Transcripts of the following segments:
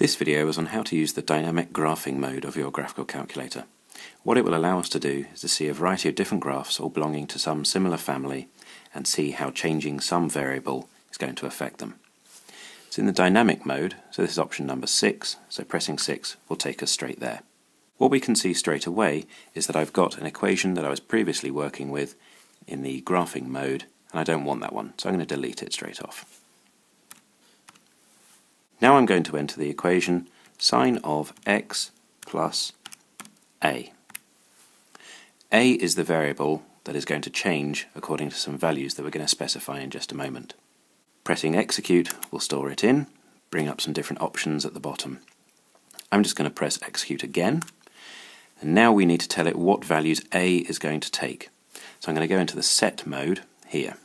This video is on how to use the dynamic graphing mode of your graphical calculator. What it will allow us to do is to see a variety of different graphs all belonging to some similar family and see how changing some variable is going to affect them. It's in the dynamic mode, so this is option number 6, so pressing 6 will take us straight there. What we can see straight away is that I've got an equation that I was previously working with in the graphing mode, and I don't want that one, so I'm going to delete it straight off. Now I'm going to enter the equation sine of x plus a. A is the variable that is going to change according to some values that we're going to specify in just a moment. Pressing execute will store it in, bring up some different options at the bottom. I'm just going to press execute again, and now we need to tell it what values A is going to take. So I'm going to go into the set mode here.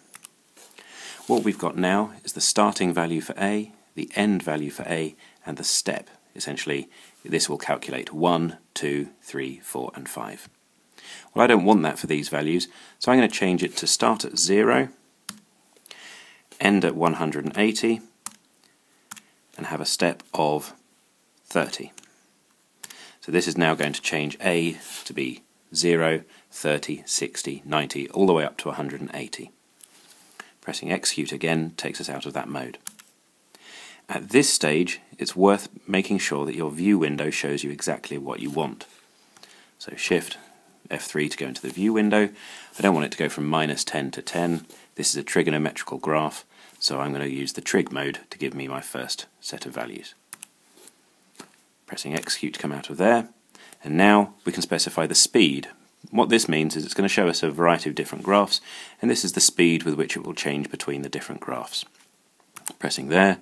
What we've got now is the starting value for A, the end value for A, and the step. Essentially, this will calculate 1, 2, 3, 4, and 5. Well, I don't want that for these values, so I'm going to change it to start at 0, end at 180, and have a step of 30. So this is now going to change A to be 0, 30, 60, 90, all the way up to 180. Pressing execute again takes us out of that mode. At this stage, it's worth making sure that your view window shows you exactly what you want. So Shift F3 to go into the view window. I don't want it to go from -10 to 10. This is a trigonometrical graph, so I'm going to use the trig mode to give me my first set of values. Pressing execute to come out of there, and now we can specify the speed. What this means is it's going to show us a variety of different graphs, and this is the speed with which it will change between the different graphs. Pressing there,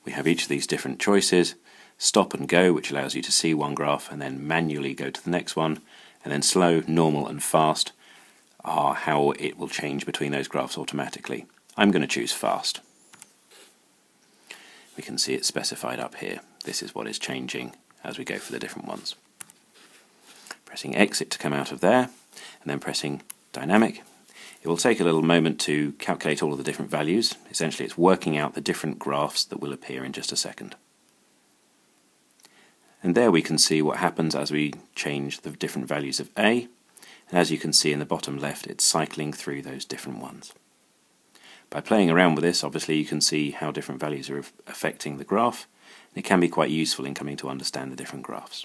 we have each of these different choices. Stop and go, which allows you to see one graph and then manually go to the next one, and then slow, normal and fast are how it will change between those graphs automatically. I'm going to choose fast. We can see it specified up here. This is what is changing as we go for the different ones. Pressing exit to come out of there, and then pressing dynamic. It will take a little moment to calculate all of the different values. Essentially, it's working out the different graphs that will appear in just a second. And there we can see what happens as we change the different values of A. And as you can see in the bottom left, it's cycling through those different ones. By playing around with this, obviously you can see how different values are affecting the graph, and it can be quite useful in coming to understand the different graphs.